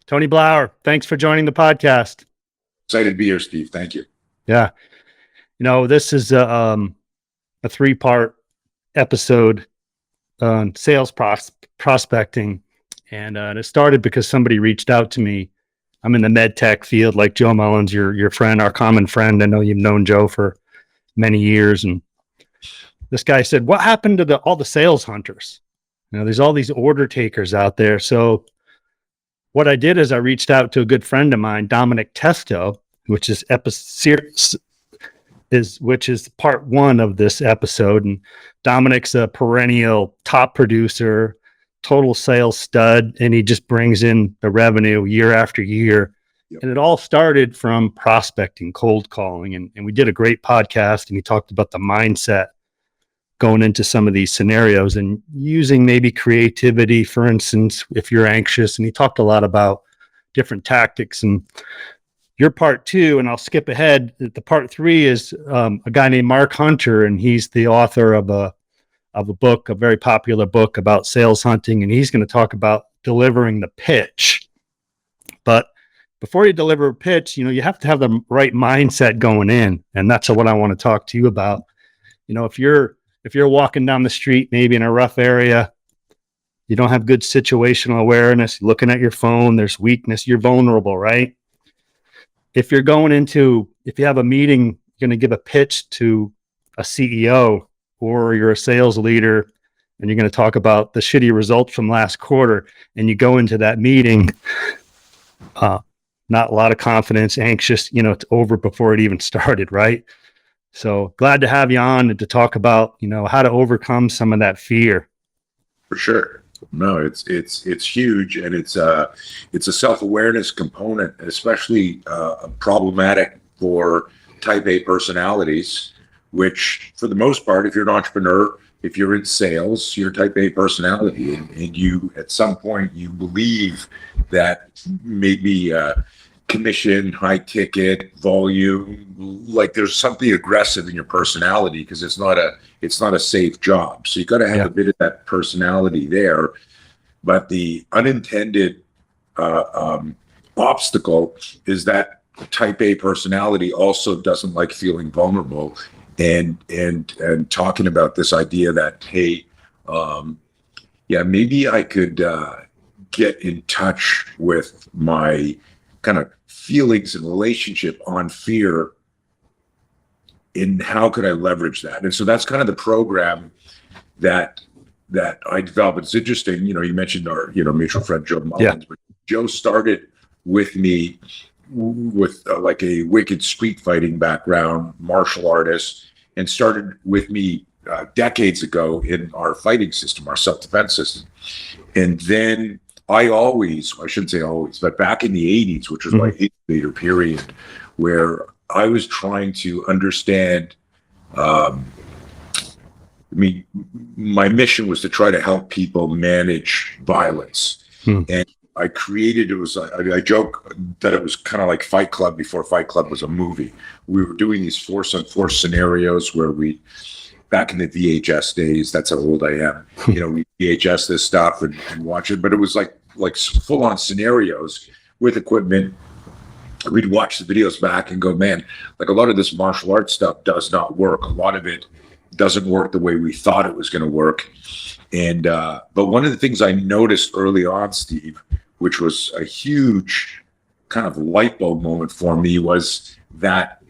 Tony Blauer, thanks for joining the podcast. Excited to be here, Steve. Thank you. Yeah. This is a 3-part episode on sales prospecting. And it started because somebody reached out to me. I'm in the med tech field, like Joe Mullins, your friend, our common friend. I know you've known Joe for many years. And this guy said, what happened to all the sales hunters? There's all these order takers out there. So what I did is I reached out to a good friend of mine, Dominic Testo, which is part 1 of this episode. And Dominic's a perennial top producer, total sales stud, and he just brings in the revenue year after year. Yep. And it all started from prospecting, cold calling. And we did a great podcast, and he talked about the mindset going into some of these scenarios and using maybe creativity, for instance, if you're anxious. And he talked a lot about different tactics. And your part 2, and I'll skip ahead. The part 3 is a guy named Mark Hunter, and he's the author of a book, a very popular book about sales hunting. And he's going to talk about delivering the pitch. But before you deliver a pitch, you have to have the right mindset going in. And that's what I want to talk to you about. If you're walking down the street, maybe in a rough area, you don't have good situational awareness, you're looking at your phone, there's weakness, you're vulnerable, right? If you have a meeting, you're going to give a pitch to a CEO, or you're a sales leader, and you're going to talk about the shitty results from last quarter, and you go into that meeting, not a lot of confidence, anxious, it's over before it even started, right? So glad to have you on and to talk about, how to overcome some of that fear. For sure. No, it's huge, and it's a self-awareness component, especially problematic for type A personalities, which for the most part, if you're an entrepreneur, if you're in sales, you're type A personality, and you, at some point, you believe that maybe commission, high ticket, volume, like there's something aggressive in your personality, because it's not a safe job. So you got to have a bit of that personality there. But the unintended obstacle is that type A personality also doesn't like feeling vulnerable, and talking about this idea that, hey, maybe I could get in touch with my kind of feelings and relationship on fear, and how could I leverage that? And so that's kind of the program that I developed. It's interesting, you mentioned our mutual friend Joe Mullins, but Joe started with me with like a wicked street fighting background, martial artist, and started with me decades ago in our fighting system, our self-defense system. And then I shouldn't say always, but back in the 80s, which was my incubator period, where I was trying to understand, my mission was to try to help people manage violence. And I created, I joke that it was kind of like Fight Club before Fight Club was a movie. We were doing these force-on-force scenarios where back in the VHS days, that's how old I am, we VHS this stuff and watch it, but it was like full-on scenarios with equipment. We'd watch the videos back and go, man, like a lot of this martial arts stuff does not work. A lot of it doesn't work the way we thought it was going to work. And but one of the things I noticed early on, Steve, which was a huge kind of light bulb moment for me, was that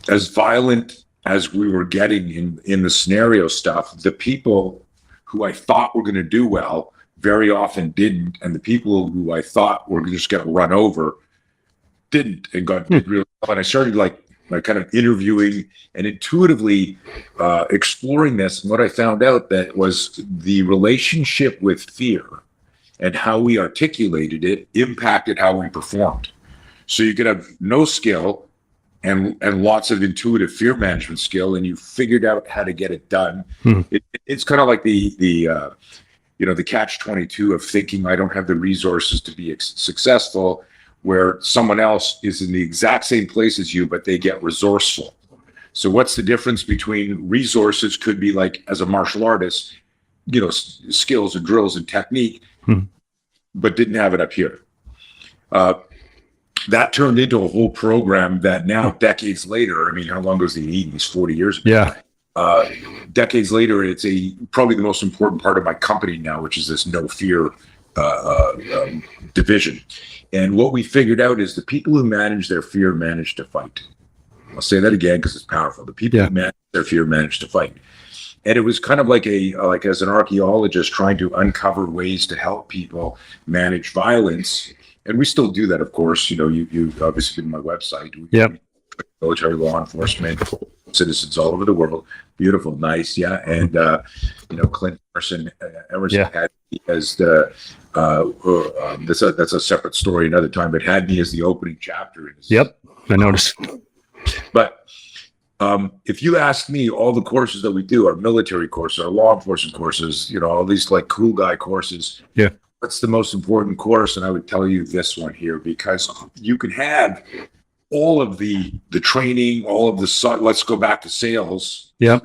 as violent as we were getting in the scenario stuff, the people who I thought were going to do well very often didn't, and the people who I thought were just going to run over didn't, and got really well. And I started like kind of interviewing and intuitively exploring this, and what I found out that was the relationship with fear and how we articulated it impacted how we performed. So you could have no skill and lots of intuitive fear management skill, and you figured out how to get it done. It's kind of like the catch-22 of thinking I don't have the resources to be successful, where someone else is in the exact same place as you, but they get resourceful. So what's the difference between resources? Could be like, as a martial artist, skills and drills and technique. but didn't have it up here. That turned into a whole program that now, decades later, I mean, how long goes the 80s? 40 years ago. Yeah. Decades later, it's probably the most important part of my company now, which is this no fear division. And what we figured out is the people who manage their fear manage to fight. I'll say that again because it's powerful. The people who manage their fear manage to fight. And it was kind of like as an archaeologist trying to uncover ways to help people manage violence. And we still do that, of course. You know, you've obviously been on my website. Military law enforcement, citizens all over the world. Beautiful, nice, yeah. And you know, Clint Emerson had me as the that's a separate story another time, but had me as the opening chapter. I noticed. But if you ask me, all the courses that we do, our military courses, our law enforcement courses, you know, all these like cool guy courses. Yeah. What's the most important course? And I would tell you this one here, because you can have all of the training, all of the, let's go back to sales. Yeah.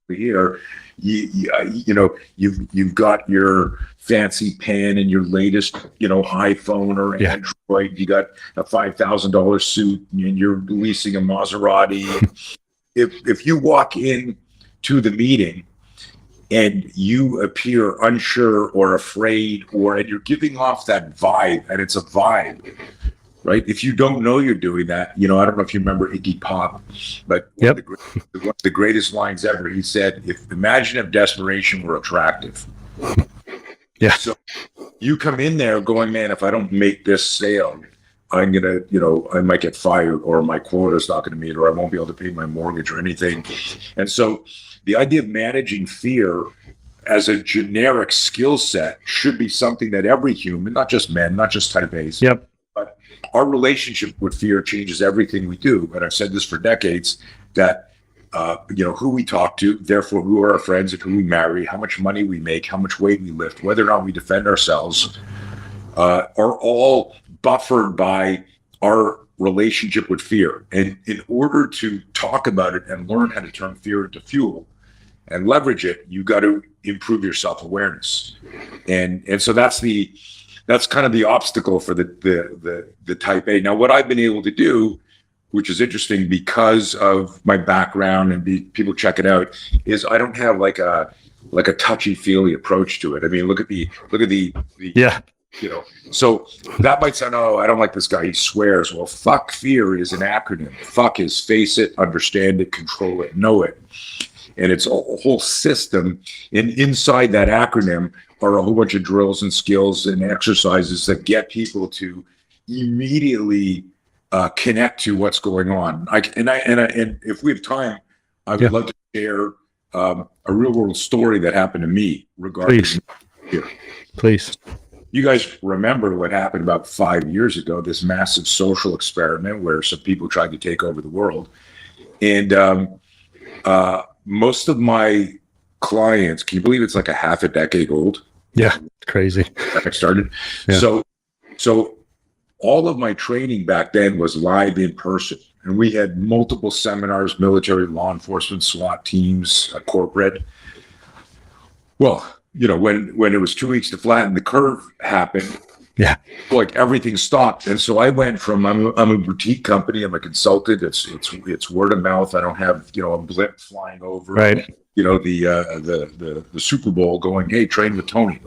Here, you know, you've got your fancy pen and your latest, you know, iPhone or Android. You got a $5,000 suit and you're leasing a Maserati. If you walk in to the meeting and you appear unsure or afraid, and you're giving off that vibe, and it's a vibe, right? If you don't know you're doing that, you know, I don't know if you remember Iggy Pop, but one of the greatest lines ever, he said, imagine if desperation were attractive. Yeah. So you come in there going, man, if I don't make this sale, I'm going to, you know, I might get fired, or my quota is not going to meet, or I won't be able to pay my mortgage or anything. And so the idea of managing fear as a generic skill set should be something that every human, not just men, not just type A's, but our relationship with fear changes everything we do. And I've said this for decades, that you know, who we talk to, therefore who are our friends and who we marry, how much money we make, how much weight we lift, whether or not we defend ourselves, are all buffered by our relationship with fear. And in order to talk about it and learn how to turn fear into fuel and leverage it, you got to improve your self-awareness. And so that's kind of the obstacle for the type A. Now, what I've been able to do, which is interesting because of my background, and people check it out, is I don't have like a touchy-feely approach to it. I mean, look at the you know, so that might sound, oh, I don't like this guy, he swears. Well, fuck fear is an acronym. Fuck is face it, understand it, control it, know it. And it's a whole system. And inside that acronym are a whole bunch of drills and skills and exercises that get people to immediately connect to what's going on. And if we have time, I would love to share a real world story that happened to me regarding fear. Please. You guys remember what happened about 5 years ago, this massive social experiment where some people tried to take over the world. And most of my clients, can you believe it's like a half a decade old? Yeah, crazy. I started. Yeah. So all of my training back then was live in person. And we had multiple seminars, military, law enforcement, SWAT teams, corporate. Well, you know, when it was 2 weeks to flatten the curve happened, like everything stopped. And so I went from, I'm a boutique company, I'm a consultant, it's word of mouth. I don't have, you know, a blimp flying over, you know, the Super Bowl going, hey, train with Tony.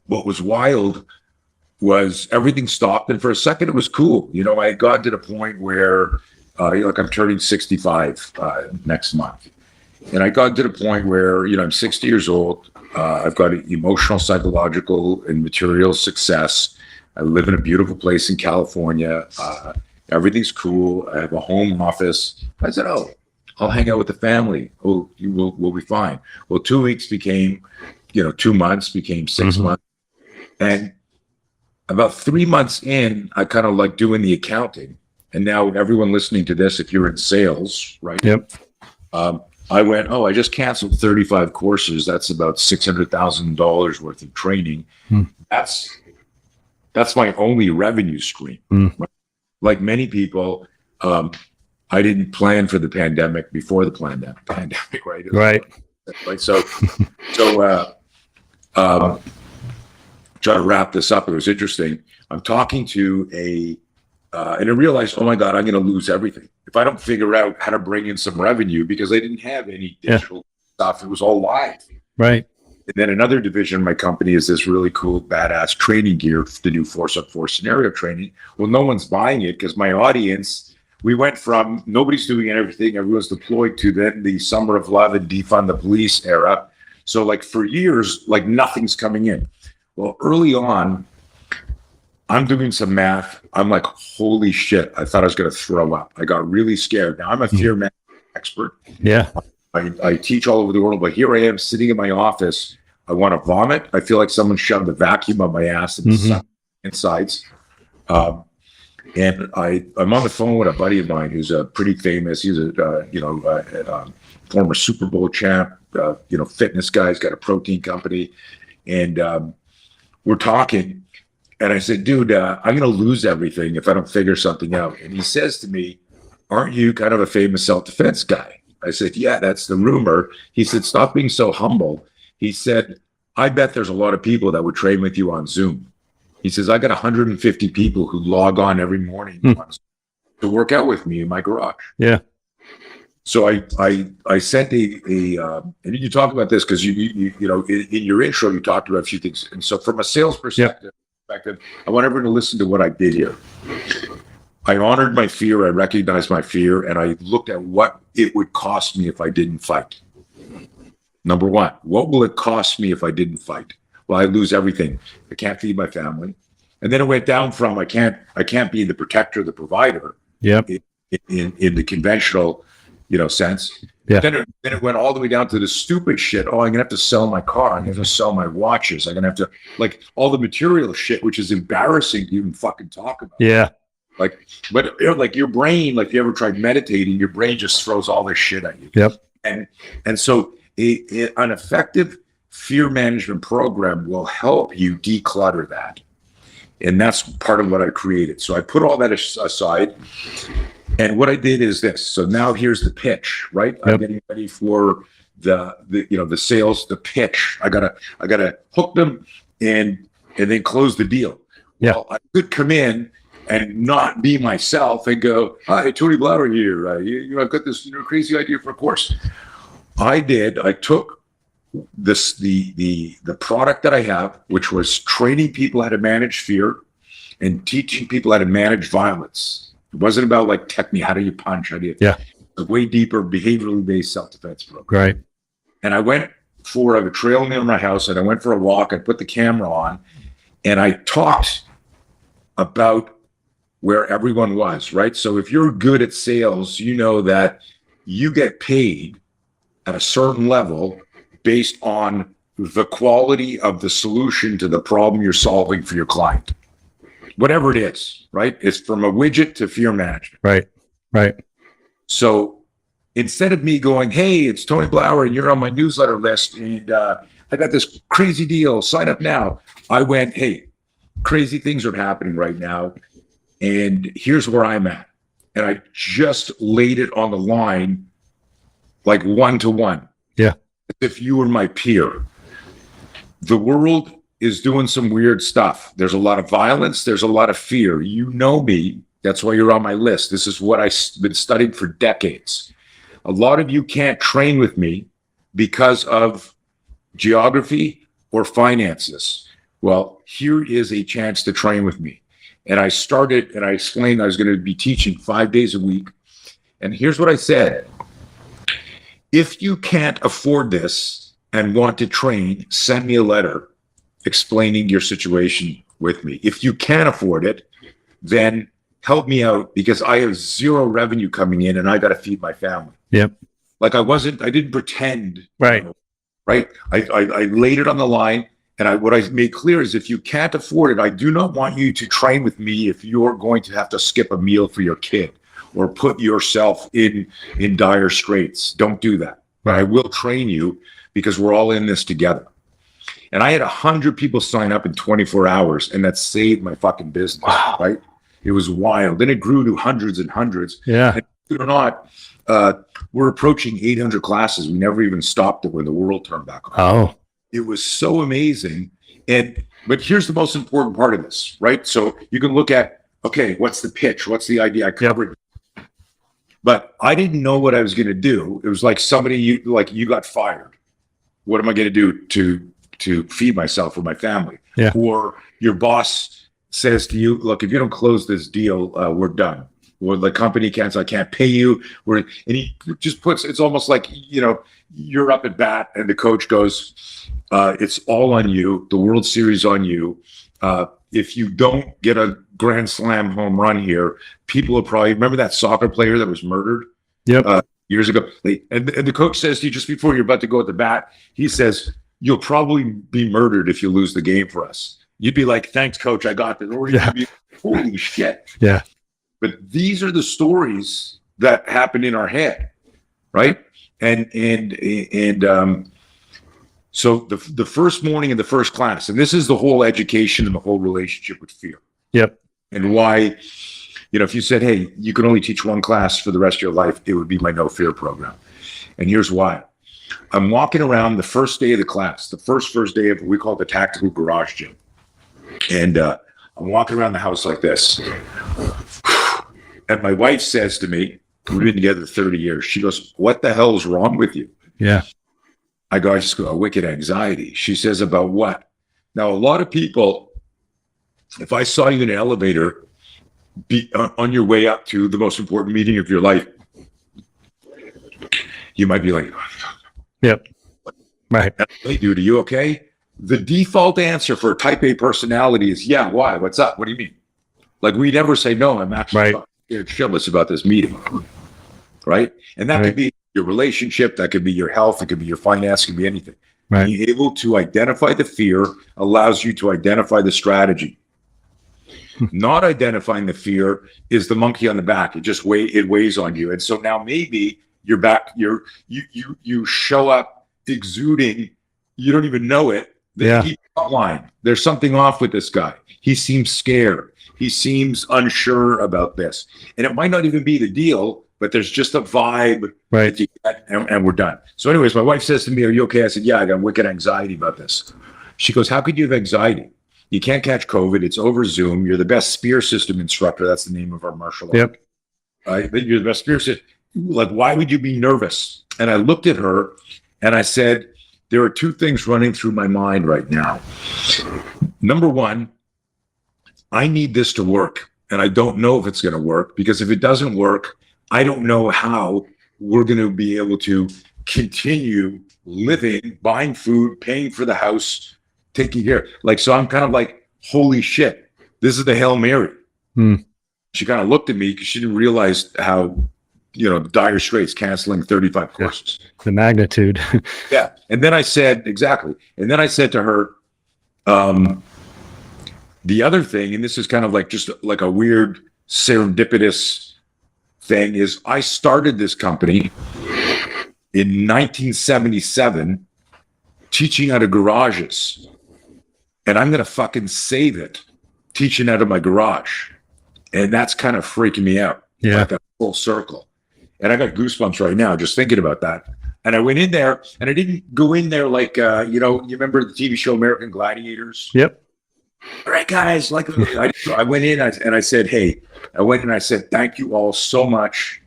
What was wild was everything stopped. And for a second it was cool. You know, I had gotten to the point where, like I'm turning 65 next month. And I got to the point where, you know, I'm 60 years old. I've got emotional, psychological, and material success. I live in a beautiful place in California. Everything's cool. I have a home office. I said, oh, I'll hang out with the family. Oh, we'll be fine. Well, 2 weeks became, you know, 2 months became 6 months. And about 3 months in, I kind of like doing the accounting. And now everyone listening to this, if you're in sales, right? I went, oh, I just canceled 35 courses. That's about $600,000 worth of training. That's my only revenue stream. Like many people, I didn't plan for the pandemic before the pandemic, right? Right. So try to wrap this up. It was interesting. I'm talking to and I realized, oh my God, I'm going to lose everything if I don't figure out how to bring in some revenue, because I didn't have any digital stuff. It was all live. Right. And then another division of my company is this really cool, badass training gear, the new Force Up 4 scenario training. Well, no one's buying it because my audience, we went from nobody's doing everything, everyone's deployed, to then the Summer of Love and Defund the Police era. So like for years, like nothing's coming in. Well, early on, I'm doing some math. I'm like, holy shit, I thought I was going to throw up. I got really scared. Now I'm a fear management expert. Yeah. I teach all over the world, but here I am sitting in my office. I want to vomit. I feel like someone shoved a vacuum up my ass and insides. And I'm on the phone with a buddy of mine who's a pretty famous. He's a former Super Bowl champ. Fitness guy. He's got a protein company, and we're talking. And I said, dude, I'm going to lose everything if I don't figure something out. And he says to me, aren't you kind of a famous self-defense guy? I said, yeah, that's the rumor. He said, stop being so humble. He said, I bet there's a lot of people that would train with you on Zoom. He says, I got 150 people who log on every morning to work out with me in my garage. Yeah. So I sent and you talk about this because you in your intro, you talked about a few things. And so from a sales perspective, I want everyone to listen to what I did here. I honored my fear. I recognized my fear, and I looked at what it would cost me if I didn't fight. Number one, what will it cost me if I didn't fight? Well, I lose everything. I can't feed my family. And then it went down from I can't be the protector, the provider. Yep. In the conventional, sense. Yeah. Then it went all the way down to the stupid shit. Oh, I'm gonna have to sell my car. I'm gonna sell my watches. I'm gonna have to all the material shit, which is embarrassing to even fucking talk about. Yeah. But your brain, if you ever tried meditating, your brain just throws all this shit at you. Yep. And so an effective fear management program will help you declutter that. And that's part of what I created. So I put all that aside. And what I did is this. So now here's the pitch, right? Yep. I'm getting ready for the sales, the pitch. I gotta hook them and then close the deal. Yeah. Well, I could come in and not be myself and go, hi, Tony Blauer here. I've got this crazy idea for a course. I took the product that I have, which was training people how to manage fear and teaching people how to manage violence. It wasn't about technique. How do you punch? How do you? Yeah. A way deeper behaviorally based self-defense program. Right. And I went I have a trail near my house, and I went for a walk. I put the camera on, and I talked about where everyone was, right? So if you're good at sales, you know that you get paid at a certain level based on the quality of the solution to the problem you're solving for your client. Whatever it is, right? It's from a widget to fear management. Right. Right. So instead of me going, hey, it's Tony Blauer and you're on my newsletter list and I got this crazy deal, sign up now. I went, hey, crazy things are happening right now. And here's where I'm at. And I just laid it on the line, like one-to-one. Yeah. As if you were my peer. The world is doing some weird stuff. There's a lot of violence. There's a lot of fear. You know me. That's why you're on my list. This is what I've been studying for decades. A lot of you can't train with me because of geography or finances. Well, here is a chance to train with me. And I started and I explained I was going to be teaching 5 days a week. And here's what I said. If you can't afford this and want to train, send me a letter explaining your situation with me. If you can't afford it, then help me out because I have zero revenue coming in and I got to feed my family. Yep. I didn't pretend. Right. Right. I laid it on the line. And what I made clear is if you can't afford it, I do not want you to train with me if you're going to have to skip a meal for your kid or put yourself in dire straits. Don't do that. But I will train you because we're all in this together. And I had 100 people sign up in 24 hours, and that saved my fucking business. Wow. Right? It was wild. Then it grew to hundreds and hundreds. Yeah. And believe it or not, we're approaching 800 classes. We never even stopped it when the world turned back on. Oh. It was so amazing. But here's the most important part of this, right? So you can look at, okay, what's the pitch? What's the idea? I covered it. But I didn't know what I was going to do. It was like you got fired. What am I going to do to feed myself or my family? Yeah. Or your boss says to you, look, if you don't close this deal, we're done. Or the company I can't pay you. And he just it's almost like, you're up at bat and the coach goes, it's all on you. The World Series on you. If you don't get a grand slam home run here, people will probably remember that soccer player that was murdered years ago. And the coach says to you just before you're about to go at the bat, he says, you'll probably be murdered if you lose the game for us. You'd be like, thanks, coach, I got this. Or you'd be, holy shit. Yeah. But these are the stories that happen in our head, right? So the first morning in the first class, and this is the whole education and the whole relationship with fear. Yep. And why, if you said, hey, you can only teach one class for the rest of your life, it would be my no fear program. And here's why. I'm walking around the first day of the class, the first day of what we call the tactical garage gym. And I'm walking around the house like this. And my wife says to me, we've been together 30 years. She goes, what the hell is wrong with you? Yeah. I just go, a wicked anxiety. She says, about what? Now, a lot of people, if I saw you in an elevator be on your way up to the most important meeting of your life, you might be like, yep. Right. Hey, dude, are you okay? The default answer for a type A personality is, yeah, why? What's up? What do you mean? Like, we never say, no, I'm actually scared shitless about this meeting. Right? And that could be your relationship, that could be your health, it could be your finance, it could be anything. Right. Being able to identify the fear allows you to identify the strategy. Not identifying the fear is the monkey on the back. It weighs on you. And so now maybe you're back, you show up exuding, you don't even know it. He's outlined. There's something off with this guy. He seems scared. He seems unsure about this. And it might not even be the deal, but there's just a vibe that you get, and we're done. So anyways, my wife says to me, are you okay? I said, yeah, I got wicked anxiety about this. She goes, how could you have anxiety? You can't catch COVID. It's over Zoom. You're the best spear system instructor. That's the name of our martial art. Yep. Right? You're the best spear system. Like, why would you be nervous? And I looked at her and I said, there are two things running through my mind right now. Number one, I need this to work. And I don't know if it's going to work, because if it doesn't work, I don't know how we're going to be able to continue living, buying food, paying for the house, taking care. So I'm kind of like, holy shit, this is the Hail Mary. She kind of looked at me because she didn't realize how, dire straits, canceling 35 courses. The magnitude. Yeah. And then I said, exactly. And then I said to her, the other thing, and this is kind of like just like a weird serendipitous thing, is I started this company in 1977 teaching out of garages. And I'm going to fucking save it teaching out of my garage. And that's kind of freaking me out. Yeah. Like that full circle. And I got goosebumps right now just thinking about that. And I went in there, and I didn't go in there like, you remember the TV show American Gladiators? Yep. All right, guys. I went in and I said, hey, thank you all so much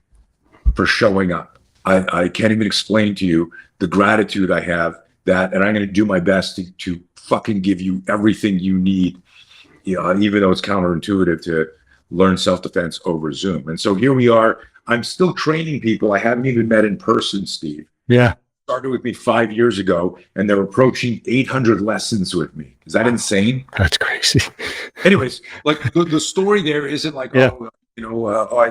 for showing up. I can't even explain to you the gratitude I have and I'm going to do my best to fucking give you everything you need, even though it's counterintuitive to learn self-defense over Zoom. And so here we are. I'm still training people I haven't even met in person, Steve. Yeah. Started with me 5 years ago, and they're approaching 800 lessons with me. Is that insane? That's crazy. Anyways, like the story there isn't like, Steve, I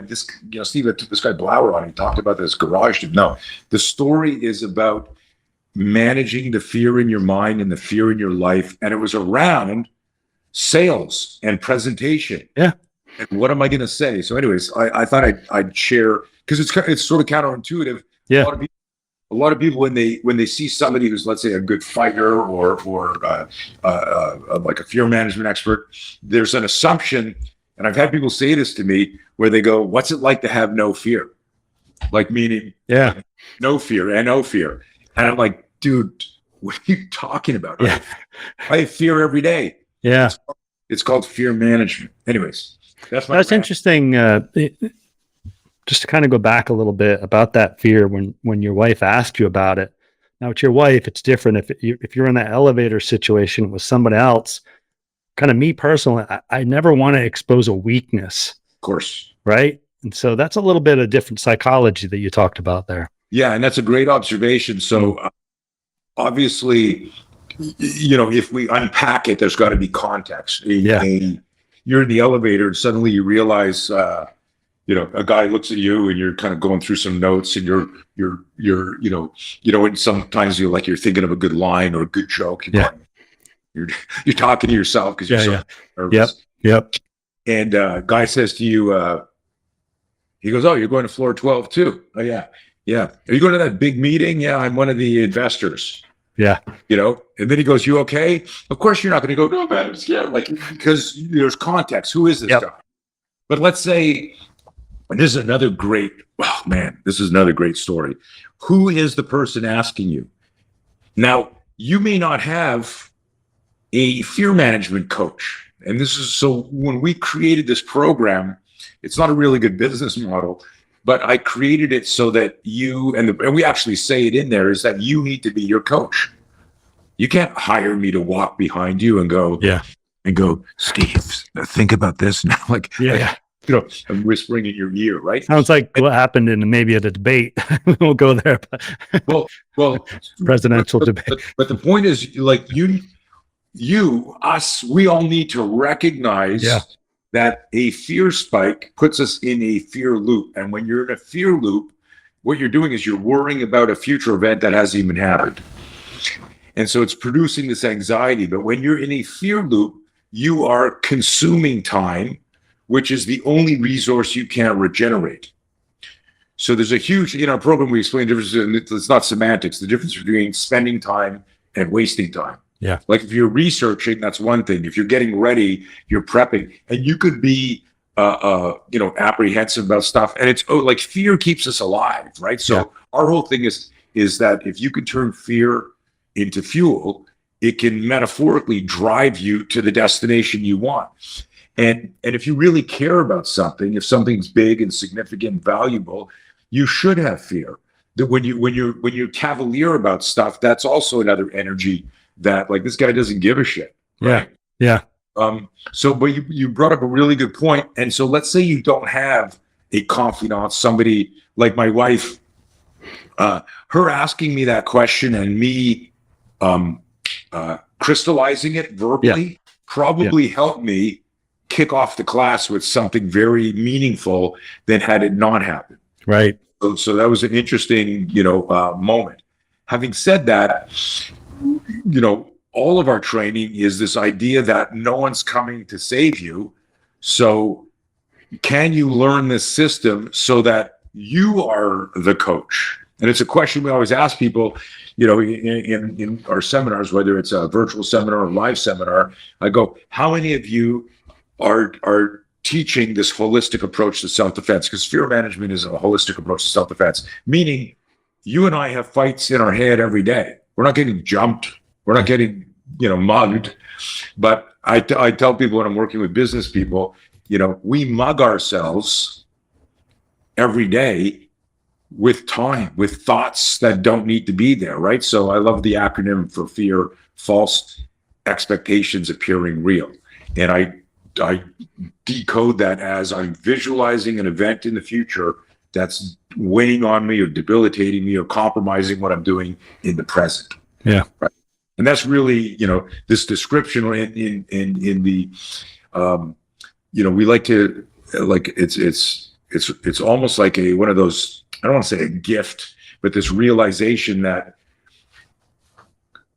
took this guy Blauer on. He talked about this garage. No, the story is about managing the fear in your mind and the fear in your life. And it was around sales and presentation. Yeah. And what am I going to say? So anyways, I thought I'd share, because it's sort of counterintuitive. Yeah. A lot of people when they see somebody who's, let's say, a good fighter or like a fear management expert, there's an assumption, and I've had people say this to me, where they go, "What's it like to have no fear?" Like meaning, no fear and no fear. And I'm like, dude, what are you talking about? Yeah. I have fear every day. Yeah. It's called fear management. Anyways, that's That's rant. interesting. Just to kind of go back a little bit about that fear when your wife asked you about it. Now, with your wife, it's different. If you're in that elevator situation with somebody else, kind of me personally, I never want to expose a weakness, Of course. right? And so that's a little bit of different psychology that you talked about there. Yeah, and that's a great observation. So obviously, if we unpack it, there's got to be context. You're in the elevator and suddenly you realize, a guy looks at you and you're kind of going through some notes and you're and sometimes you're thinking of a good line or a good joke. You're talking to yourself because you're so nervous. Yep. And guy says to you, he goes, "Oh, you're going to floor 12 too." "Oh, yeah. Yeah. Are you going to that big meeting?" "Yeah, I'm one of the investors." Yeah. And then he goes, "You okay?" Of course you're not going to go, "No, man, I'm scared." Because there's context. Who is this guy? But let's say, and this is another great story. Who is the person asking you? Now, you may not have a fear management coach. And this is so when we created this program, it's not a really good business model, but I created it so that you, and we actually say it in there, is that you need to be your coach. You can't hire me to walk behind you and go, "Steve, think about this now." I'm whispering in your ear, right? Sounds like what happened in maybe at a debate. We'll go there. Well, presidential debate. But the point is, us, we all need to recognize that a fear spike puts us in a fear loop. And when you're in a fear loop, what you're doing is you're worrying about a future event that hasn't even happened. And so it's producing this anxiety. But when you're in a fear loop, you are consuming time, which is the only resource you can't regenerate. So there's a huge, in our program, we explain the difference, and it's not semantics, the difference between spending time and wasting time. Yeah. Like if you're researching, that's one thing. If you're getting ready, you're prepping, and you could be, apprehensive about stuff. And it's fear keeps us alive, right? So our whole thing is that if you could turn fear into fuel, it can metaphorically drive you to the destination you want. And if you really care about something, if something's big and significant and valuable, you should have fear. That when you're cavalier about stuff, that's also another energy that this guy doesn't give a shit. Right? Yeah. But you brought up a really good point. And so let's say you don't have a confidant, somebody like my wife, her asking me that question and me crystallizing it verbally probably helped me kick off the class with something very meaningful than had it not happened. Right. So that was an interesting, moment. Having said that, all of our training is this idea that no one's coming to save you. So can you learn this system so that you are the coach? And it's a question we always ask people, in our seminars, whether it's a virtual seminar or live seminar. I go, how many of you are teaching this holistic approach to self-defense? Because fear management is a holistic approach to self-defense, meaning you and I have fights in our head every day. We're not getting jumped. We're not getting, mugged. But I tell people when I'm working with business people, we mug ourselves every day with time, with thoughts that don't need to be there, right? So I love the acronym for fear: false expectations appearing real. And I decode that as I'm visualizing an event in the future that's weighing on me or debilitating me or compromising what I'm doing in the present. Yeah. Right. And that's really, this description in the, we like to, it's almost like one of those, I don't want to say a gift, but this realization that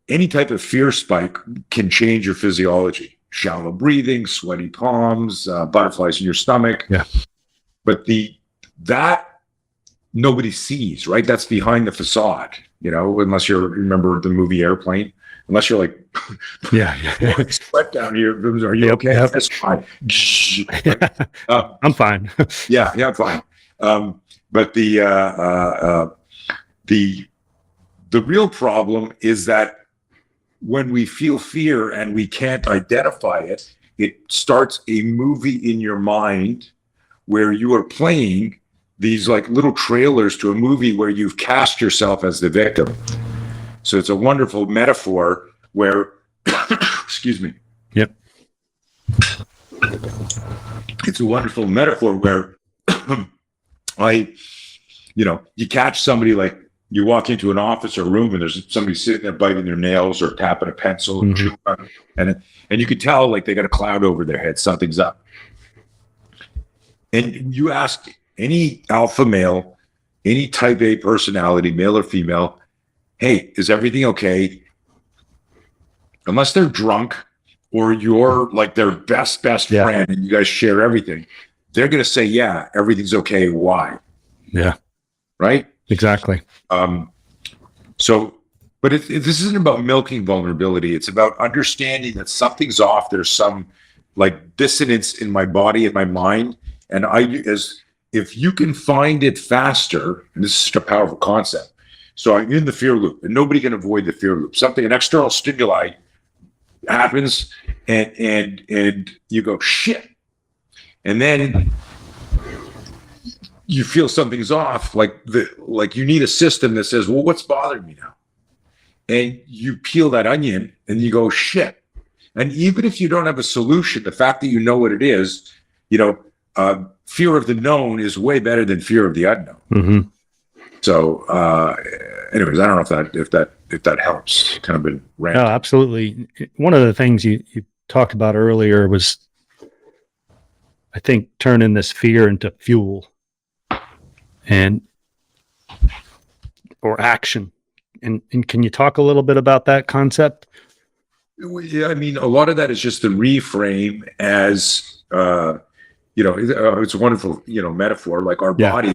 any type of fear spike can change your physiology. Shallow breathing, sweaty palms, butterflies in your stomach. Yeah. But that nobody sees, right? That's behind the facade, unless remember the movie Airplane, unless you're like, sweat down here. Are you okay? Yep. That's fine. I'm fine. I'm fine. But the real problem is that when we feel fear and we can't identify it, it starts a movie in your mind where you are playing these like little trailers to a movie where you've cast yourself as the victim. So it's a wonderful metaphor where, excuse me. Yep. It's a wonderful metaphor where you catch somebody, like you walk into an office or room and there's somebody sitting there biting their nails or tapping a pencil and chewing on it, and you could tell like they got a cloud over their head, something's up. And you ask any alpha male, any type A personality, male or female, hey, is everything okay? Unless they're drunk or you're like their best friend and you guys share everything, they're going to say, yeah, everything's okay. Why? Yeah. Right? Exactly. But this isn't about milking vulnerability. It's about understanding that something's off. There's some like dissonance in my body and my mind. And if you can find it faster, and this is such a powerful concept. So I'm in the fear loop and nobody can avoid the fear loop. An external stimuli happens and you go, shit. And then you feel something's off, like you need a system that says, well, what's bothering me now? And you peel that onion and you go, shit. And even if you don't have a solution, the fact that you know what it is, fear of the known is way better than fear of the unknown. Mm-hmm. So, anyways, I don't know if that helps. Kind of been ranting. No, absolutely. One of the things you talked about earlier was, I think, turning this fear into fuel or action. And can you talk a little bit about that concept? Yeah, I mean, a lot of that is just the reframe as, it's a wonderful, metaphor, like our body.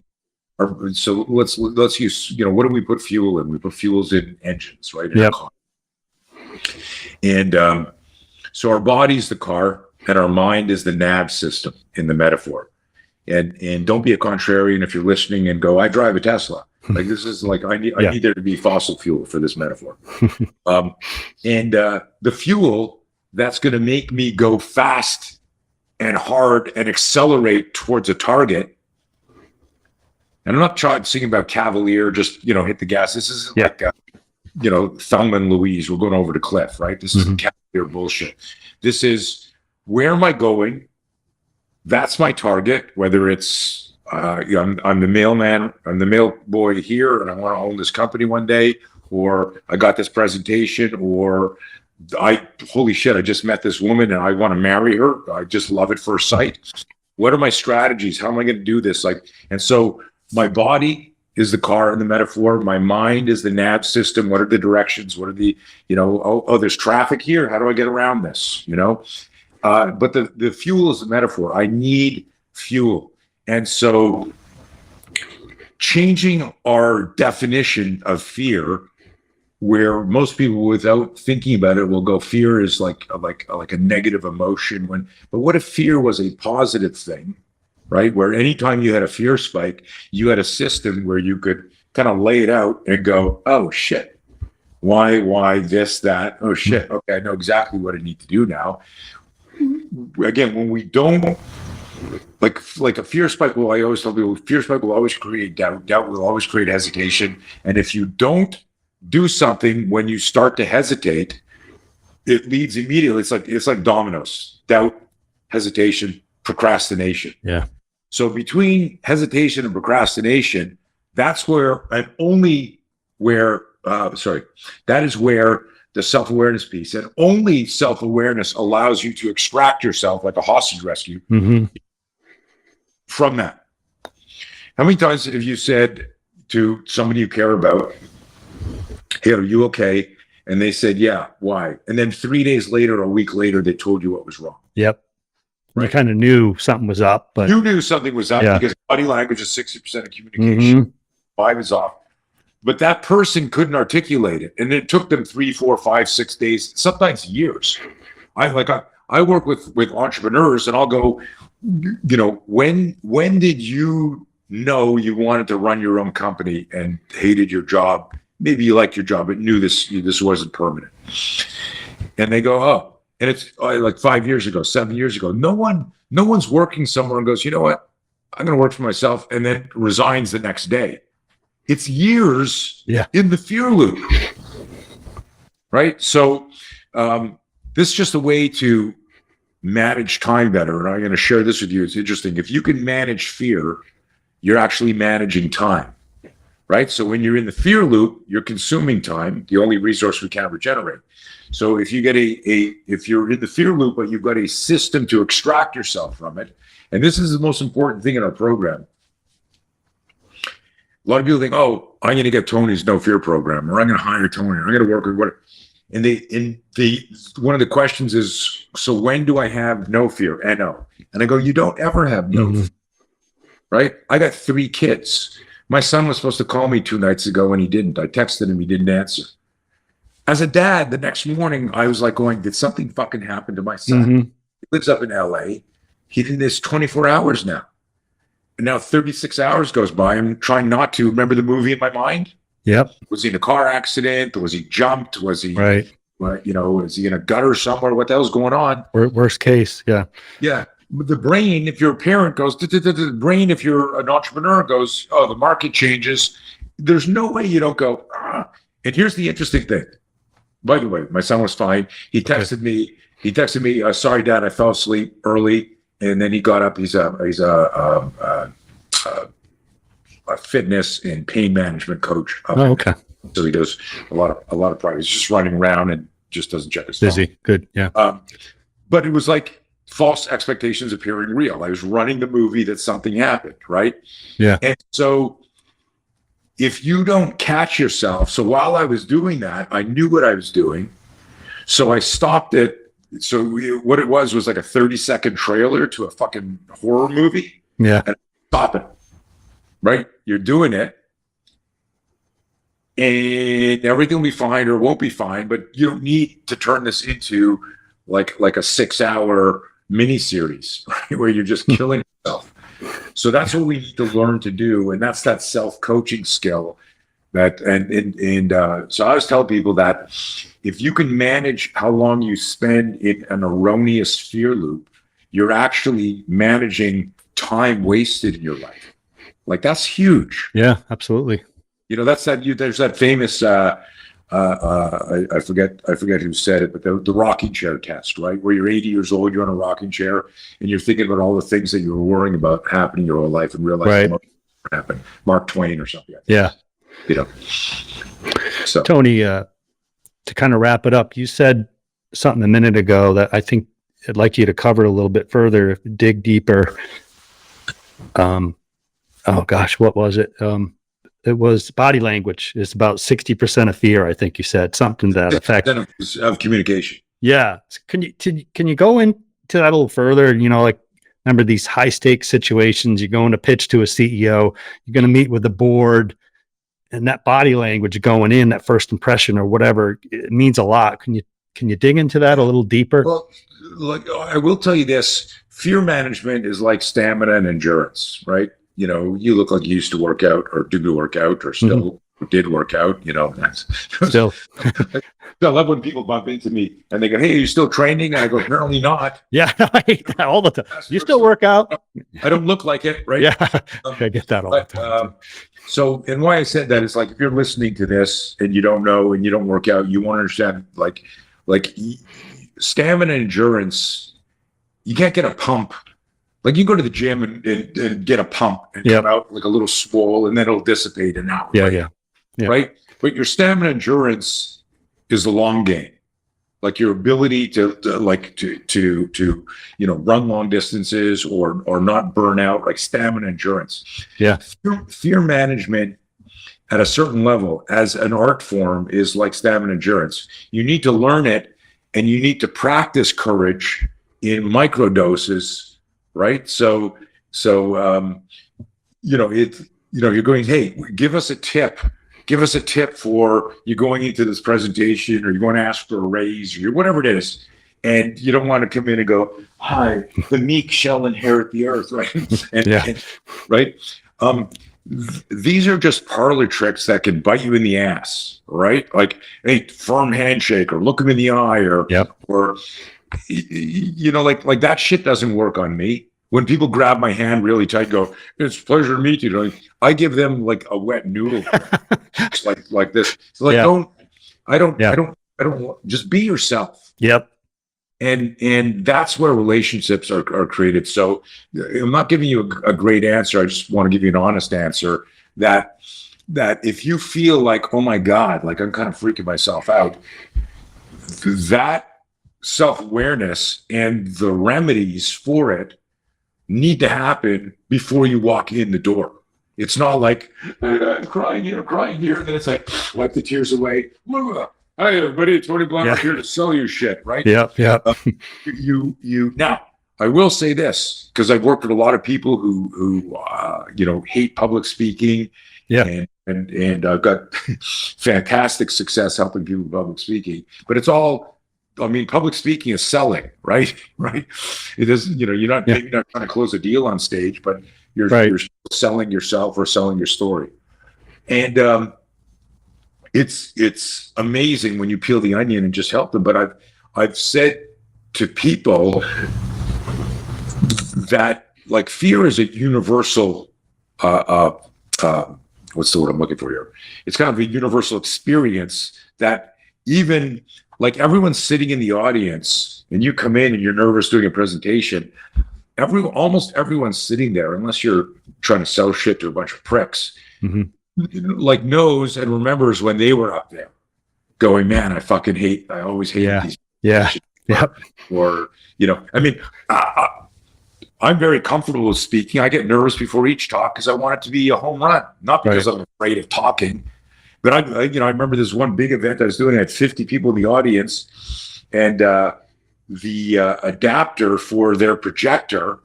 So let's use, what do we put fuel in? We put fuels in engines, right? Yep. And so our body's the car and our mind is the nav system in the metaphor. And don't be a contrarian if you're listening and go, I drive a Tesla. Like this is like, I need there to be fossil fuel for this metaphor. The fuel that's going to make me go fast and hard and accelerate towards a target. And I'm not thinking about cavalier, just, hit the gas. This isn't like, Thelma and Louise, we're going over the cliff, right? This isn't cavalier bullshit. This is, where am I going? That's my target, whether it's, I'm the mailman, I'm the mail boy here, and I want to own this company one day, or I got this presentation, or holy shit, I just met this woman and I want to marry her. I just love at first sight. What are my strategies? How am I going to do this? And so my body is the car in the metaphor. My mind is the nav system. What are the directions? What are the, there's traffic here. How do I get around this? But the fuel is the metaphor. I need fuel. And so changing our definition of fear, where most people without thinking about it will go, fear is like a negative emotion. But what if fear was a positive thing, right? Where anytime you had a fear spike, you had a system where you could kind of lay it out and go, oh shit, why this, that, oh shit, okay, I know exactly what I need to do now. Again, when we don't, like a fear spike, I always tell people, fear spike will always create doubt. Doubt will always create hesitation. And if you don't do something when you start to hesitate, it leads immediately. It's like dominoes: doubt, hesitation, procrastination. Yeah. So between hesitation and procrastination, that's where, and only where, that is where the self-awareness piece, and only self-awareness allows you to extract yourself, like a hostage rescue, from that. How many times have you said to somebody you care about, hey, are you okay? And they said, yeah, why? And then 3 days later, or a week later, they told you what was wrong. Yep. Right. You kind of knew something was up, but you knew something was up because body language is 60% of communication. 5 is off. But that person couldn't articulate it. And it took them 3, 4, 5, 6 days, sometimes years. I work with entrepreneurs, and I'll go, when did you know you wanted to run your own company and hated your job maybe you liked your job, but knew this wasn't permanent. And they go, oh, and it's like 5 years ago, 7 years ago. No one's working somewhere and goes, you know what? I'm going to work for myself, and then resigns the next day. It's years in the fear loop, right? So this is just a way to manage time better. And I'm going to share this with you. It's interesting. If you can manage fear, you're actually managing time, right? So when you're in the fear loop, you're consuming time, the only resource we can regenerate. So if you get if you're in the fear loop, but you've got a system to extract yourself from it, and this is the most important thing in our program. A lot of people think, oh, I'm going to get Tony's no fear program, or I'm going to hire Tony, or I'm going to work with whatever. And one of the questions is, so when do I have no fear? NO. And I go, you don't ever have no fear, right? I got 3 kids. My son was supposed to call me 2 nights ago and he didn't. I texted him, he didn't answer. As a dad, the next morning, I was like going, did something fucking happen to my son? He lives up in LA. He did this 24 hours now. And now 36 hours goes by. I'm trying not to remember the movie in my mind. Yep. Was he in a car accident? Was he jumped? Was he, right? Was he in a gutter somewhere? What the hell's going on? Worst case. Yeah. Yeah. The brain, if you're a parent, goes, the brain, if you're an entrepreneur, goes, oh, the market changes. There's no way you don't go, ah. And here's the interesting thing. By the way, my son was fine. He texted me, sorry, Dad, I fell asleep early. And then he got up. He's a fitness and pain management coach. Okay. So he does a lot of private. He's just running around and just doesn't check his phone. Busy. Good. Yeah. But it was like false expectations appearing real. I was running the movie that something happened, right? Yeah. And so if you don't catch yourself, so while I was doing that, I knew what I was doing. So I stopped it. So what it was like a 30-second trailer to a fucking horror movie. Yeah. And stop it. Right? You're doing it. And everything will be fine or won't be fine, but you don't need to turn this into like a 6-hour miniseries, right? Where you're just killing yourself. So that's what we need to learn to do. And that's that self-coaching skill that, so I always tell people that if you can manage how long you spend in an erroneous fear loop, you're actually managing time wasted in your life. Like that's huge. Yeah, absolutely. You know, there's that famous, I forget who said it, but the rocking chair test, right? Where you're 80 years old, you're in a rocking chair and you're thinking about all the things that you were worrying about happening in your whole life and realizing what happened. Mark Twain or something. Yeah. You know, so Tony, to kind of wrap it up, you said something a minute ago that I think I'd like you to cover a little bit further, dig deeper. Oh gosh, what was it? It was body language is about 60% of fear. I think you said something to that effect. Of communication. Yeah. Can you go into that a little further? You know, like remember these high stakes situations, you're going to pitch to a CEO, you're going to meet with the board, and that body language going in, that first impression or whatever, it means a lot. Can you dig into that a little deeper? Well, look, I will tell you this, fear management is like stamina and endurance, right? You know, you look like you used to work out or do work out or still did work out, you know, that's still. I love when people bump into me and they go, hey, are you still training? And I go, apparently not. Yeah, I hate that all the time. You still work out? I don't look like it, right? Yeah, I get that all the time. So, and why I said that is like, if you're listening to this and you don't know and you don't work out, you won't understand, like stamina and endurance, you can't get a pump. Like you go to the gym and get a pump and come out like a little swole and then it'll dissipate in an hour. Yeah. Right? But your stamina endurance is the long game. Like your ability to run long distances or not burn out, like stamina endurance. Yeah. Fear management at a certain level as an art form is like stamina endurance. You need to learn it and you need to practice courage in micro doses, right? So you're going, hey, give us a tip. Give us a tip for you going into this presentation or you're going to ask for a raise or whatever it is. And you don't want to come in and go, hi, the meek shall inherit the earth, right? Right? these are just parlor tricks that can bite you in the ass, right? Like, hey, firm handshake, or look them in the eye, or like that shit doesn't work on me. When people grab my hand really tight, go, "It's a pleasure to meet you," I give them like a wet noodle, like this. So like, I don't. Just be yourself. Yep. And that's where relationships are created. So I'm not giving you a great answer. I just want to give you an honest answer that if you feel like, oh my God, like I'm kind of freaking myself out, that self-awareness and the remedies for it need to happen before you walk in the door. It's not like I'm crying here, and then it's like, wipe the tears away. Hi everybody, Tony Blauer here to sell you shit, right? Yep. You now, I will say this, because I've worked with a lot of people who hate public speaking. Yeah. And I've got fantastic success helping people with public speaking. But it's all, I mean, public speaking is selling, right? Right. It is, you're not maybe not trying to close a deal on stage, but you're selling yourself or selling your story. And it's amazing when you peel the onion and just help them. But I've said to people that, like, fear is a universal what's the word I'm looking for here? It's kind of a universal experience that even like everyone's sitting in the audience and you come in and you're nervous doing a presentation. Almost everyone's sitting there, unless you're trying to sell shit to a bunch of pricks, like knows and remembers when they were up there going, man, I always hate these. Yeah. Or, I mean, I'm very comfortable with speaking. I get nervous before each talk because I want it to be a home run, not because I'm afraid of talking. But I remember this one big event I was doing. I had 50 people in the audience, and the adapter for their projector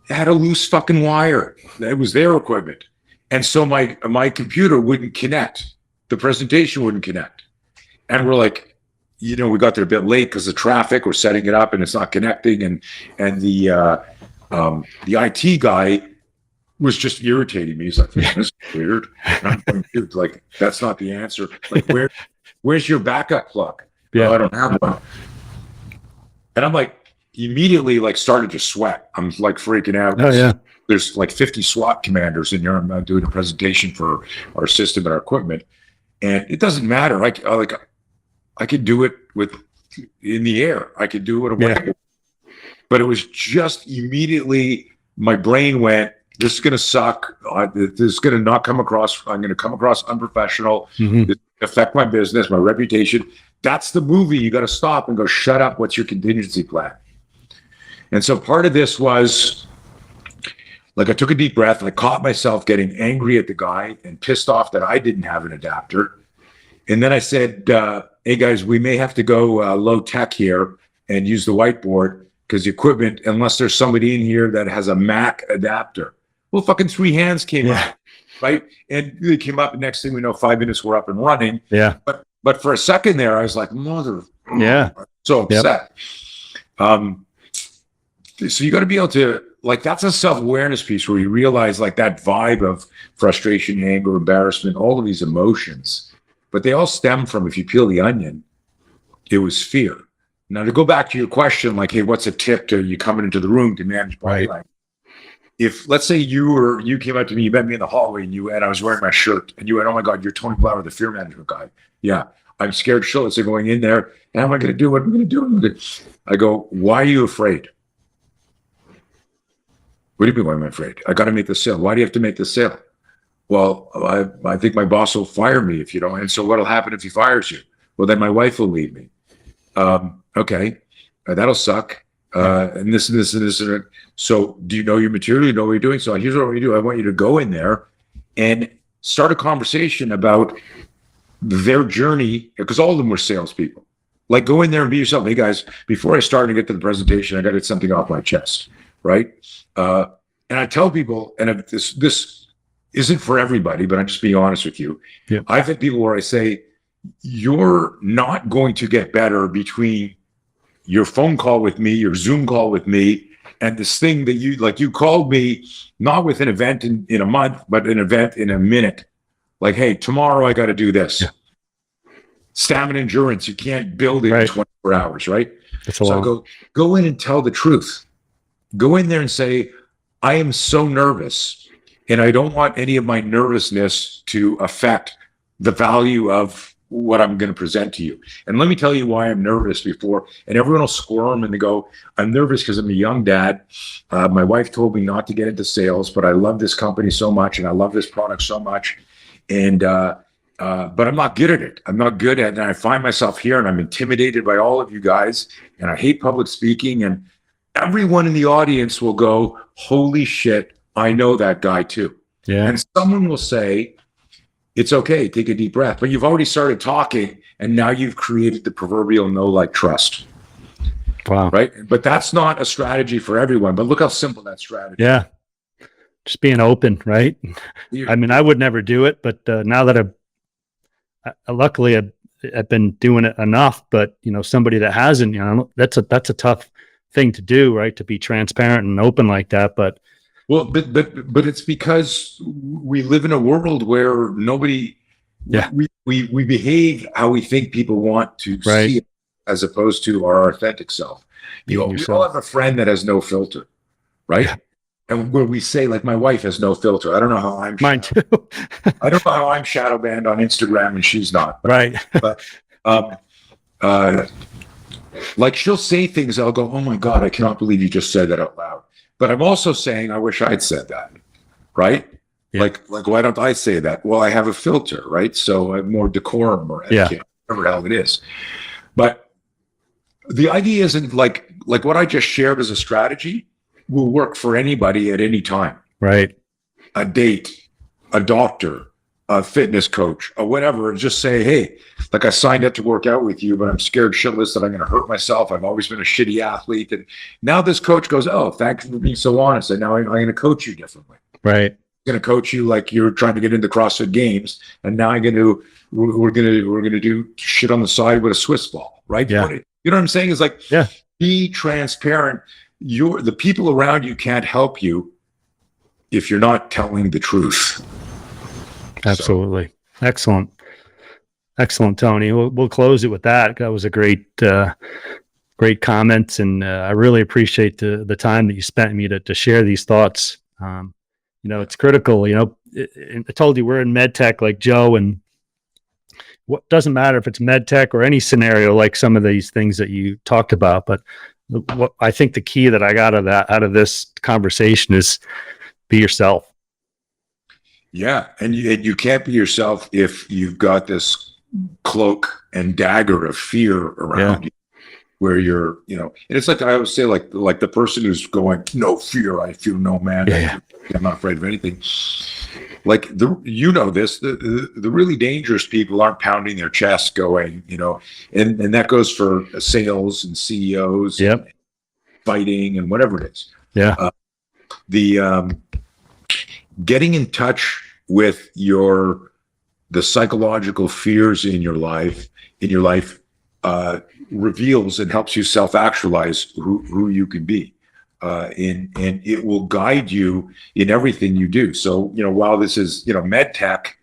had a loose fucking wire. It was their equipment, and so my computer wouldn't connect. The presentation wouldn't connect, and we're like, we got there a bit late because of traffic. We're setting it up, and it's not connecting, and the IT guy was just irritating me. He's like, "This is weird." And I'm going, "Dude, like, that's not the answer. Like, where's your backup plug?" Yeah. "Oh, I don't have one." And I'm like, immediately, like, started to sweat. I'm like freaking out. Oh yeah. There's like 50 SWAT commanders in here. I'm doing a presentation for our system and our equipment, and it doesn't matter. I could do it in the air. I could do it away. But it was just immediately my brain went, this is going to suck. This is going to not come across. I'm going to come across unprofessional. This affect my business, my reputation. That's the movie. You got to stop and go, shut up. What's your contingency plan? And so part of this was, like, I took a deep breath and I caught myself getting angry at the guy and pissed off that I didn't have an adapter. And then I said, hey guys, we may have to go low tech here and use the whiteboard, because the equipment, unless there's somebody in here that has a Mac adapter. Well, fucking 3 hands came up, right? And they came up, and next thing we know, 5 minutes we're up and running. Yeah. But for a second there, I was like, mother. Yeah. I'm so upset. So you got to be able to, like, that's a self-awareness piece where you realize, like, that vibe of frustration, anger, embarrassment, all of these emotions, but they all stem from, if you peel the onion, it was fear. Now, to go back to your question, like, hey, what's a tip to you coming into the room to manage body language? If, let's say you came up to me, you met me in the hallway, and I was wearing my shirt, and you went, "Oh my God, you're Tony Blauer, the fear management guy." Yeah, I'm scared shitless of going in there. And how am I going to do? What am I going to do? I go, "Why are you afraid?" "What do you mean, why am I afraid?" "I got to make the sale." "Why do you have to make the sale?" "Well, I think my boss will fire me if you don't." "And so what'll happen if he fires you?" "Well, then my wife will leave me." Okay, that'll suck. And this and this and this. And so do you know your material? You know what you're doing? So here's what we do. I want you to go in there and start a conversation about their journey, because all of them were salespeople. Like, go in there and be yourself. "Hey guys, before I start and get to the presentation, I got to get something off my chest." Right. And I tell people, and if this isn't for everybody, but I'm just being honest with you. Yeah. I've had people where I say, you're not going to get better between your phone call with me, your Zoom call with me, And this thing that you called me, not with an event in a month, but an event in a minute. Like, hey, tomorrow I got to do this. Yeah. Stamina endurance, you can't build it in 24 hours, right? That's so I go in and tell the truth. Go in there and say, I am so nervous, and I don't want any of my nervousness to affect the value of what I'm going to present to you. And let me tell you why I'm nervous before. And everyone will squirm and they go, I'm nervous because I'm a young dad. My wife told me not to get into sales, but I love this company so much and I love this product so much. And, but I'm not good at it. I'm not good at it. And I find myself here and I'm intimidated by all of you guys. And I hate public speaking. And everyone in the audience will go, holy shit, I know that guy too. Yeah. And someone will say, it's okay, take a deep breath. But you've already started talking and now you've created the proverbial know, like, trust. Wow. Right? But that's not a strategy for everyone. But look how simple that strategy is. Yeah. Just being open, right? I mean, I would never do it, but now that luckily I've been doing it enough, but somebody that hasn't, that's a tough thing to do, right? To be transparent and open like that. But well, but it's because we live in a world where nobody, we behave how we think people want to see it, as opposed to our authentic self. We all have a friend that has no filter, right? Yeah. And where we say, like, my wife has no filter. I don't know how I'm. Mine too. I don't know how I'm shadow banned on Instagram and she's not. Right. But like, she'll say things, I'll go, oh my God, I cannot believe you just said that out loud. But I'm also saying, I wish I'd said that, right? Yeah. Like, why don't I say that? Well, I have a filter, right? So I'm more decorum or etiquette, whatever the hell it is. But the idea isn't like what I just shared as a strategy will work for anybody at any time. Right. A date, a doctor, a fitness coach, or whatever, and just say, hey, like, I signed up to work out with you, but I'm scared shitless that I'm going to hurt myself. I've always been a shitty athlete. And now this coach goes, oh, thanks for being so honest. And now I'm going to coach you differently. Right. I'm going to coach you like you're trying to get into CrossFit Games. And now we're going to do shit on the side with a Swiss ball. Right. Yeah. You know what I'm saying? It's like, be transparent. The people around you can't help you if you're not telling the truth. Absolutely. So. Excellent, Tony. We'll close it with that. That was a great comments. And I really appreciate the time that you spent with me to share these thoughts. It's critical, I told you we're in med tech like Joe, and what doesn't matter if it's med tech or any scenario, like some of these things that you talked about. But what I think the key that I got out of this conversation is be yourself. Yeah. And you can't be yourself if you've got this cloak and dagger of fear around you, where you're, and it's like, I always say, like the person who's going, no fear, I feel no man. Yeah. I'm not afraid of anything. Like the really dangerous people aren't pounding their chest going, and that goes for sales and CEOs, and fighting and whatever it is. Yeah. Getting in touch with the psychological fears in your life reveals and helps you self-actualize who you can be. And it will guide you in everything you do. So, while this is, med tech,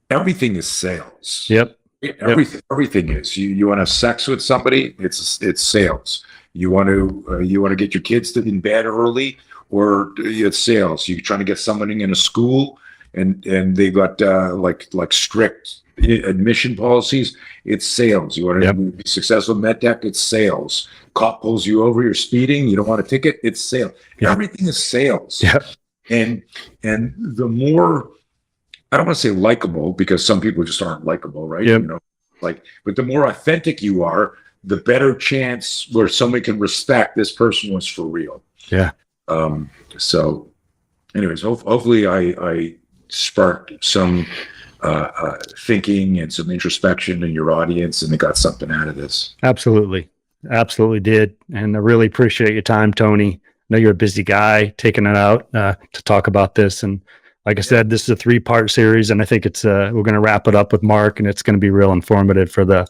everything is sales. Yep. Everything is. You want to have sex with somebody, it's sales. You want to get your kids to in bed early, or it's sales. You're trying to get somebody in a school and they've got like strict admission policies, it's sales. You want to be successful in med tech, it's sales. Cop pulls you over, you're speeding, you don't want a ticket, it's sales. Everything is sales. And the more, I don't want to say likable, because some people just aren't likable, right? But the more authentic you are, the better chance where somebody can respect this person was for real. So anyways, hopefully I sparked some thinking and some introspection in your audience, and they got something out of this. Absolutely did. And I really appreciate your time, Tony. I know you're a busy guy, taking it out to talk about this. And like I said, this is a 3-part series, and I think it's we're going to wrap it up with Mark, and it's going to be real informative for the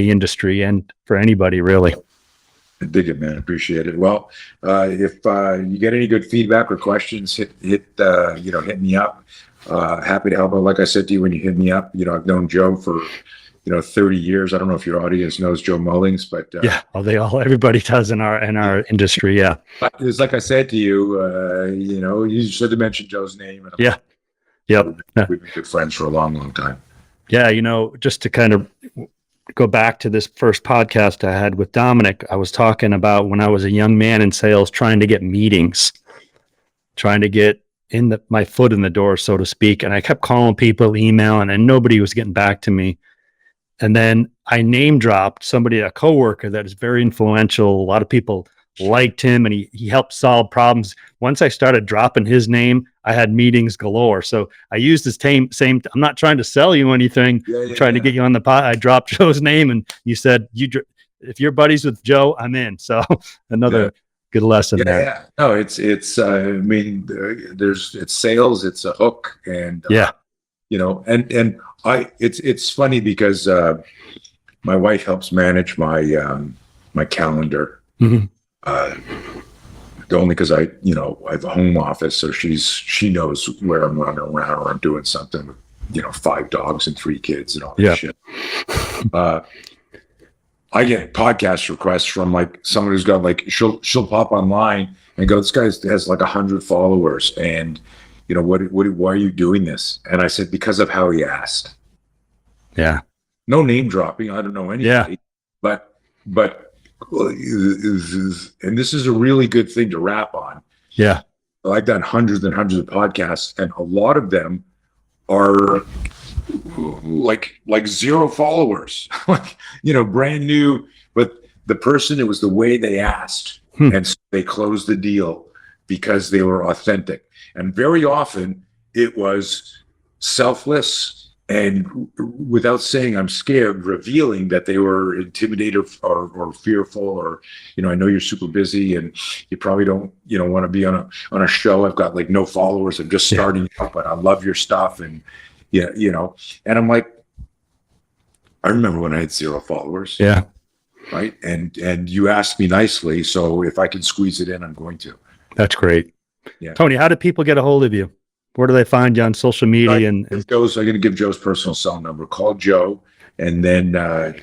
industry and for anybody, really. I dig it, man. Appreciate it. Well, if you get any good feedback or questions, hit me up. Happy to help out. Like I said to you when you hit me up, I've known Joe for 30 years. I don't know if your audience knows Joe Mullings, but Yeah. Oh, everybody does in our industry. Yeah. it's like I said to you, you should have mentioned Joe's name. And Yeah. Yep. we've been good friends for a long, long time. Yeah. Just to kind of go back to this first podcast I had with Dominic, I was talking about when I was a young man in sales, trying to get meetings, trying to get my foot in the door, so to speak. And I kept calling people, emailing, and nobody was getting back to me. And then I name dropped a coworker that is very influential. A lot of people liked him, and he helped solve problems. Once I started dropping his name, I had meetings galore. So I used his same. I'm not trying to sell you anything. I'm trying to get you on the pod. I dropped Joe's name, and you said, if you're buddies with Joe, I'm in. So another good lesson there. Yeah. No, it's it's sales. It's a hook, and it's funny because my wife helps manage my calendar. Mm-hmm. Only because I have a home office, so she knows where I'm running around or I'm doing something with 5 dogs and 3 kids and all that shit. I get podcast requests from like someone who's got like she'll pop online and go, this guy has like 100 followers, and why are you doing this? And I said, because of how he asked. Yeah. No name dropping. I don't know anybody. Yeah. But and this is a really good thing to wrap on. Yeah. I've done hundreds and hundreds of podcasts, and a lot of them are like 0 followers, brand new, but the person, it was the way they asked. And so they closed the deal because they were authentic. And very often it was selfless and, without saying I'm scared, revealing that they were intimidated or fearful, or I know you're super busy and you probably don't want to be on a show. I've got like no followers. I'm just starting out, but I love your stuff. And and I'm like, I remember when I had 0 followers. Yeah. Right. And you asked me nicely, so if I can squeeze it in, I'm going to. That's great. Yeah. Tony, how do people get a hold of you? Where do they find you on social media? I'm going to give Joe's personal cell number. Call Joe, and then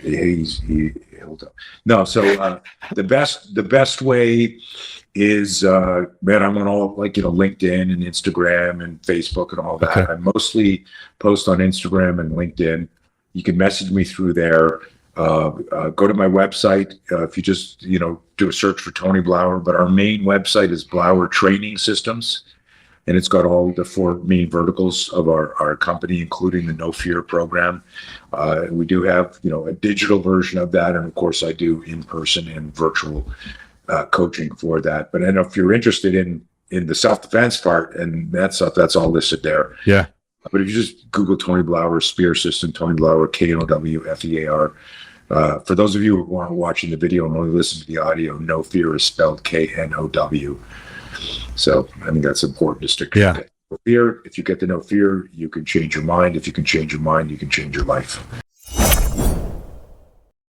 he'll tell. No, so the best way is man, I'm on all LinkedIn and Instagram and Facebook and all that. Okay. I mostly post on Instagram and LinkedIn. You can message me through there. Go to my website if you just do a search for Tony Blauer. But our main website is Blauer Training Systems. And it's got all the 4 main verticals of our company, including the No Fear program. We do have, a digital version of that. And of course, I do in-person and virtual coaching for that. But I know if you're interested in the self-defense part and that stuff, that's all listed there. Yeah. But if you just Google Tony Blauer Spear System, Tony Blauer, KNOWFEAR. For those of you who aren't watching the video and only listen to the audio, No Fear is spelled KNOW. So I think that's important to stick to. No fear. If you get to No Fear, you can change your mind. If you can change your mind, you can change your life.